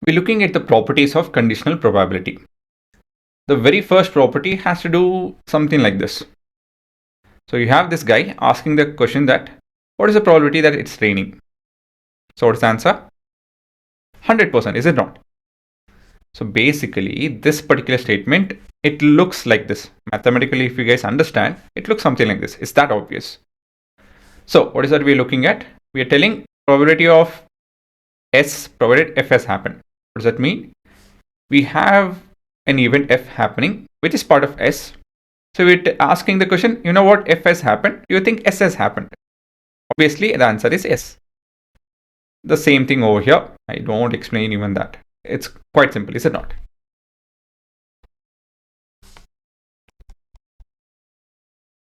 We're looking at the properties of conditional probability. The very first property has to do something like this. So you have this guy asking the question that, what is the probability that it's raining? So what's the answer? 100%, is it not? So basically, this particular statement, it looks like this. Mathematically, if you guys understand, it looks something like this. It's that obvious. So what is that we're looking at? We are telling probability of S provided F has happened. What does that mean? We have an event F happening, which is part of S. So we're asking the question, you know what F has happened? Do you think S has happened? Obviously, the answer is yes. The same thing over here. I don't explain even that. It's quite simple, is it not?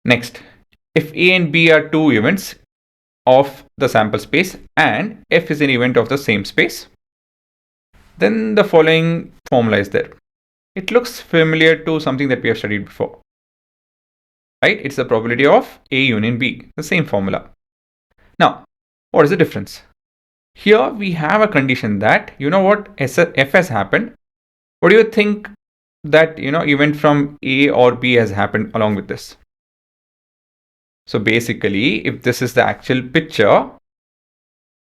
Next, if A and B are two events of the sample space and F is an event of the same space, then the following formula is there. It looks familiar to something that we have studied before, right? It's the probability of A union B, the same formula. Now, what is the difference? Here we have a condition that, you know what, F has happened. What do you think that, event from A or B has happened along with this? So basically, if this is the actual picture,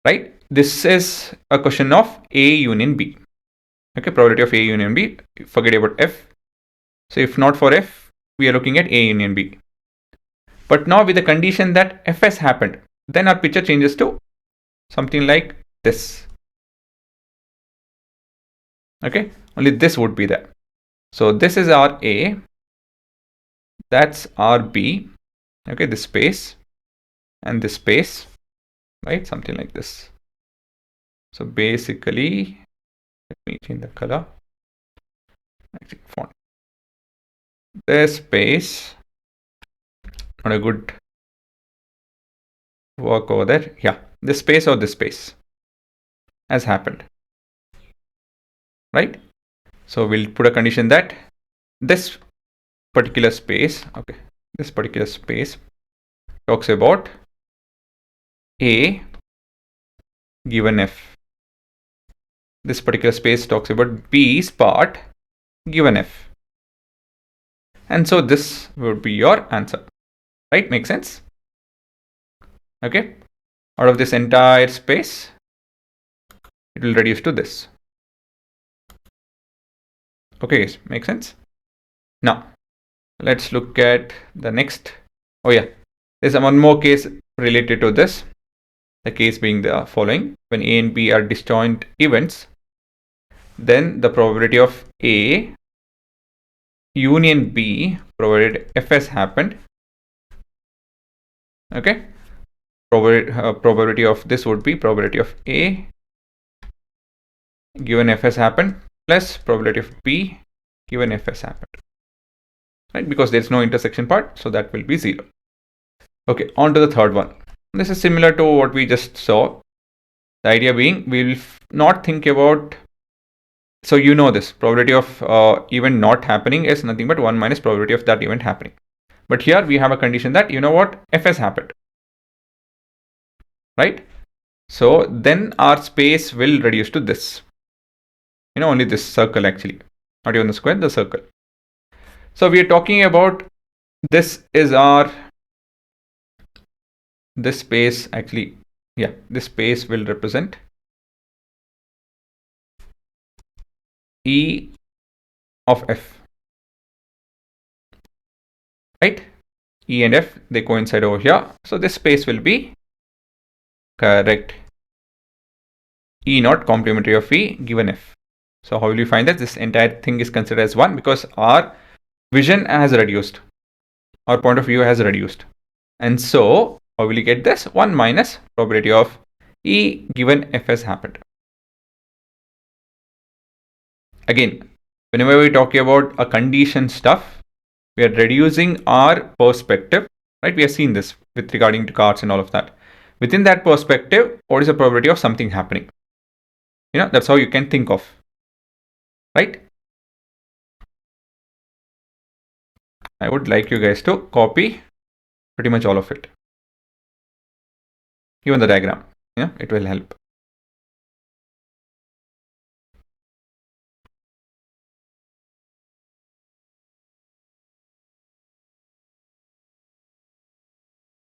right, this is a question of A union B. Okay, probability of A union B, forget about F. So if not for F, we are looking at A union B. But now with the condition that F has happened, then our picture changes to something like this. Okay, only this would be there. So this is our A, that's our B, okay, this space and this space, right, something like this. So basically, let me change the color. Actually, font. This space, not a good work over there. Yeah, this space or this space has happened, right? So we'll put a condition that this particular space, okay, this particular space talks about A given F. This particular space talks about B's part given F. And so this would be your answer, right? Make sense? Okay. Out of this entire space, it will reduce to this. Okay, make sense? Now, let's look at the next. Oh yeah, there's one more case related to this. The case being the following. When A and B are disjoint events, then the probability of A union B, provided F has happened, okay, probability of this would be probability of A given F has happened plus probability of B given F has happened, right? Because there's no intersection part, so that will be 0. Okay, on to the third one. This is similar to what we just saw. The idea being, we'll not think about, so you know this probability of event not happening is nothing but 1 minus probability of that event happening. But here we have a condition that, you know what, F has happened, right? So then our space will reduce to this, only this circle actually, not even the square, the circle. So we are talking about, this is our, this space actually, yeah, this space will represent E of F, right? E and F, they coincide over here. So this space will be correct. E naught complementary of E given F. So how will you find that? This entire thing is considered as 1 because our vision has reduced. Our point of view has reduced. And so how will you get this? 1 minus probability of E given F has happened. Again, whenever we're talking about a condition stuff, we are reducing our perspective, right? We have seen this with regarding to cards and all of that. Within that perspective, what is the probability of something happening? That's how you can think of, right? I would like you guys to copy pretty much all of it. Even the diagram, it will help.